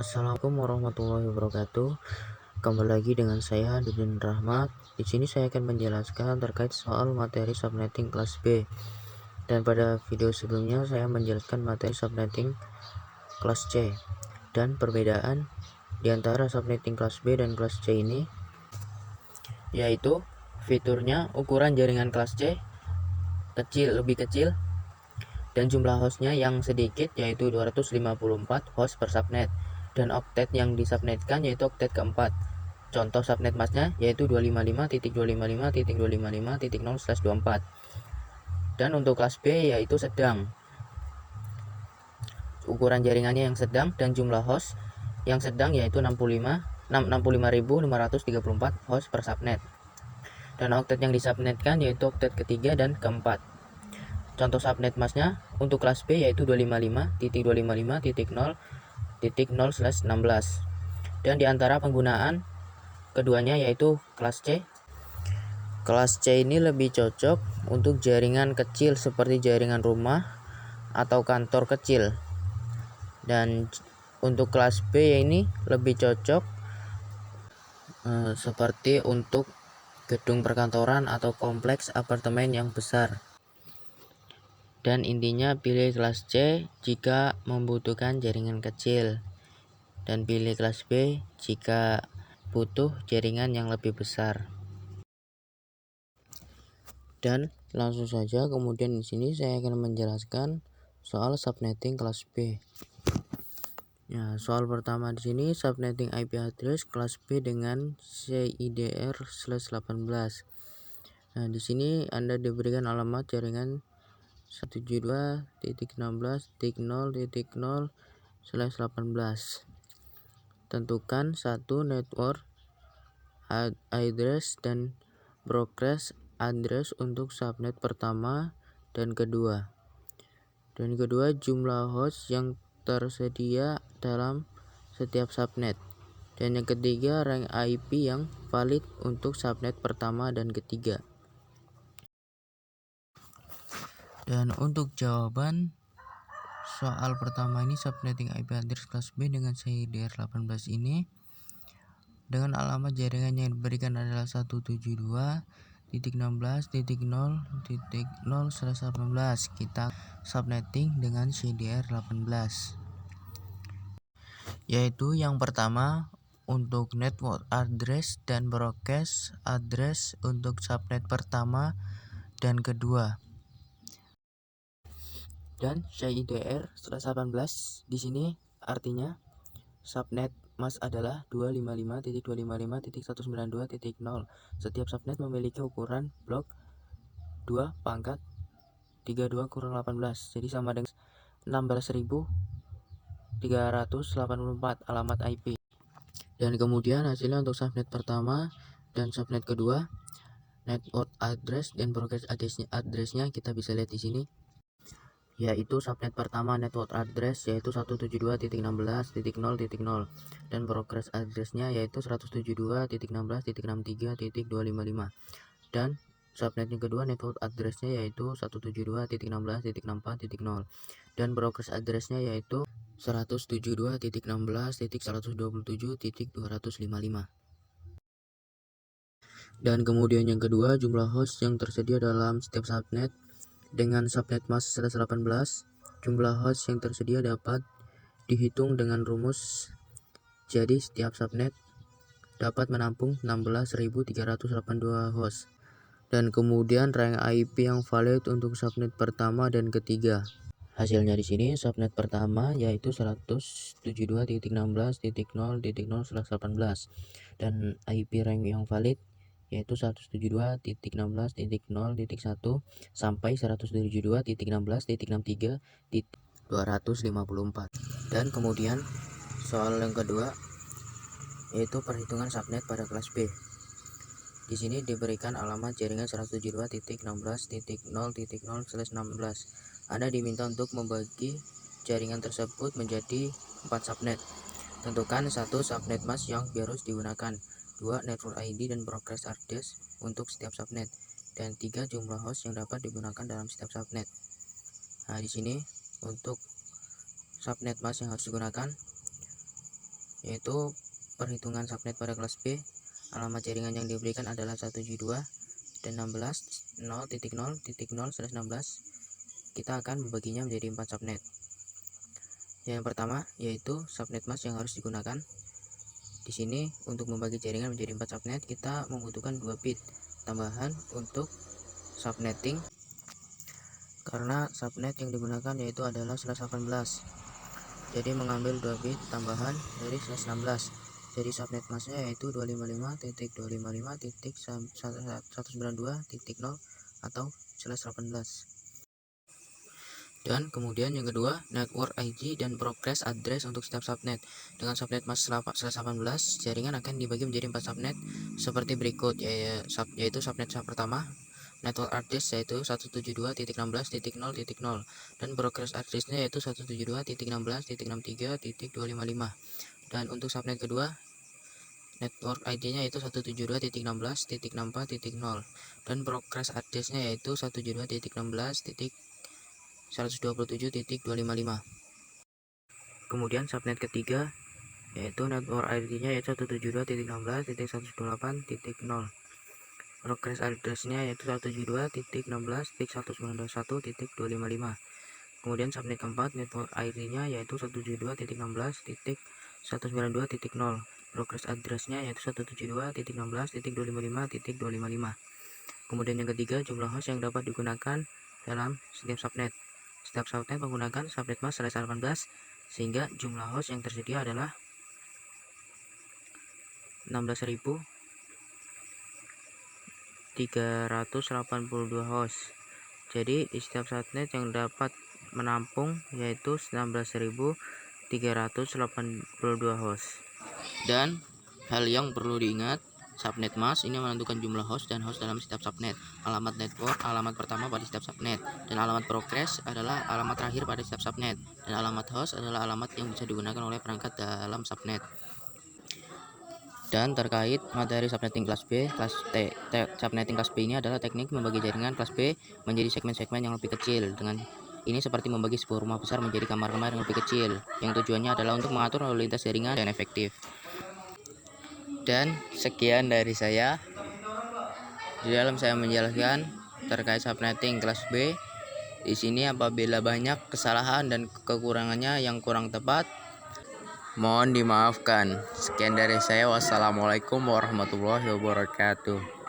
Assalamualaikum warahmatullahi wabarakatuh. Kembali lagi dengan saya Dudin Rahmat. Di sini saya akan menjelaskan terkait soal materi subnetting kelas B. Dan pada video sebelumnya saya menjelaskan materi subnetting kelas C dan perbedaan di antara subnetting kelas B dan kelas C ini, yaitu fiturnya ukuran jaringan kelas C lebih kecil dan jumlah hostnya yang sedikit, yaitu 254 host per subnet, dan oktet yang disubnetkan yaitu oktet keempat. Contoh subnet masnya yaitu 255.255.255.0/24. Dan untuk kelas B yaitu sedang, ukuran jaringannya yang sedang dan jumlah host yang sedang yaitu 65.534 host per subnet, dan oktet yang disubnetkan yaitu oktet ketiga dan keempat. Contoh subnet masnya untuk kelas B yaitu 255.255.0.0/16. Dan diantara penggunaan keduanya yaitu kelas C. Kelas C ini lebih cocok untuk jaringan kecil seperti jaringan rumah atau kantor kecil. Dan untuk kelas B ini lebih cocok seperti untuk gedung perkantoran atau kompleks apartemen yang besar. Dan intinya pilih kelas C jika membutuhkan jaringan kecil, dan pilih kelas B jika butuh jaringan yang lebih besar. Dan langsung saja, kemudian di sini saya akan menjelaskan soal subnetting kelas B. Ya, soal pertama di sini subnetting IP address kelas B dengan CIDR/18. Nah, di sini Anda diberikan alamat jaringan 172.16.0.0/18. Tentukan satu network address dan broadcast address untuk subnet pertama dan kedua. Dan kedua, jumlah host yang tersedia dalam setiap subnet. Dan yang ketiga, rank IP yang valid untuk subnet pertama dan ketiga. Dan untuk jawaban soal pertama ini, subnetting IP address kelas B dengan CIDR18 ini dengan alamat jaringan yang diberikan adalah 172.16.0.0/18. Kita subnetting dengan CIDR18, yaitu yang pertama untuk network address dan broadcast address untuk subnet pertama dan kedua. Dan CIDR/18 di sini artinya subnet mas adalah 255.255.192.0. Setiap subnet memiliki ukuran blok 2/32 × 18, jadi sama dengan 16.384 alamat IP. Dan kemudian hasilnya untuk subnet pertama dan subnet kedua, network address dan broadcast address-nya kita bisa lihat di sini, yaitu subnet pertama network address yaitu 172.16.0.0, dan broadcast address-nya yaitu 172.16.63.255, dan subnet yang kedua network address-nya yaitu 172.16.64.0, dan broadcast address-nya yaitu 172.16.127.255. Dan kemudian yang kedua, jumlah host yang tersedia dalam setiap subnet. Dengan subnet mask 118, jumlah host yang tersedia dapat dihitung dengan rumus. Jadi setiap subnet dapat menampung 16.382 host. Dan kemudian rank IP yang valid untuk subnet pertama dan ketiga. Hasilnya di sini subnet pertama yaitu 172.16.0.0/18, dan IP rank yang valid yaitu 172.16.0.1 sampai 172.16.63.254. Dan kemudian soal yang kedua yaitu perhitungan subnet pada kelas B. Di sini diberikan alamat jaringan 172.16.0.0/16. Anda diminta untuk membagi jaringan tersebut menjadi 4 subnet. Tentukan satu subnet mask yang harus digunakan, 2 network ID dan broadcast address untuk setiap subnet, dan 3 jumlah host yang dapat digunakan dalam setiap subnet. Nah, di sini untuk subnet mask yang harus digunakan yaitu perhitungan subnet pada kelas B. Alamat jaringan yang diberikan adalah 172 dan 16 0.0.0/16. Kita akan membaginya menjadi 4 subnet. Yang pertama yaitu subnet mask yang harus digunakan. Di sini untuk membagi jaringan menjadi 4 subnet kita membutuhkan 2 bit tambahan untuk subnetting, karena subnet yang digunakan yaitu adalah /18. Jadi mengambil 2 bit tambahan dari /16. Jadi subnet masknya yaitu 255.255.192.0 atau /18. Dan kemudian yang kedua, network ID dan progress address untuk setiap subnet. Dengan subnet mask /18, jaringan akan dibagi menjadi 4 subnet seperti berikut, yaitu subnet pertama, network address yaitu 172.16.0.0 dan progress addressnya yaitu 172.16.63.255. Dan untuk subnet kedua, network ID-nya yaitu 172.16.64.0 dan progress address-nya yaitu 172.16.127.255. Kemudian subnet ketiga yaitu network ID-nya yaitu 172.16.128.0. Progress address-nya yaitu 172.16.191.255. Kemudian subnet keempat, network ID-nya yaitu 172.16.192.0. Progress address-nya yaitu 172.16.255.255. Kemudian yang ketiga, jumlah host yang dapat digunakan dalam setiap subnet. Setiap subnet menggunakan subnet mask /18 sehingga jumlah host yang tersedia adalah 16.382 host. Jadi di setiap subnet yang dapat menampung yaitu 16.382 host. Dan hal yang perlu diingat, subnet mask ini menentukan jumlah host dan host dalam setiap subnet. Alamat network alamat pertama pada setiap subnet, dan alamat progress adalah alamat terakhir pada setiap subnet, dan alamat host adalah alamat yang bisa digunakan oleh perangkat dalam subnet. Dan terkait materi subnetting kelas B, subnetting kelas B ini adalah teknik membagi jaringan kelas B menjadi segmen-segmen yang lebih kecil. Dengan ini seperti membagi sebuah rumah besar menjadi kamar-kamar yang lebih kecil, yang tujuannya adalah untuk mengatur lalu lintas jaringan dan efektif. Dan sekian dari saya di dalam saya menjelaskan terkait subnetting kelas B. Di sini apabila banyak kesalahan dan kekurangannya yang kurang tepat, mohon dimaafkan. Sekian dari saya. Wassalamualaikum warahmatullahi wabarakatuh.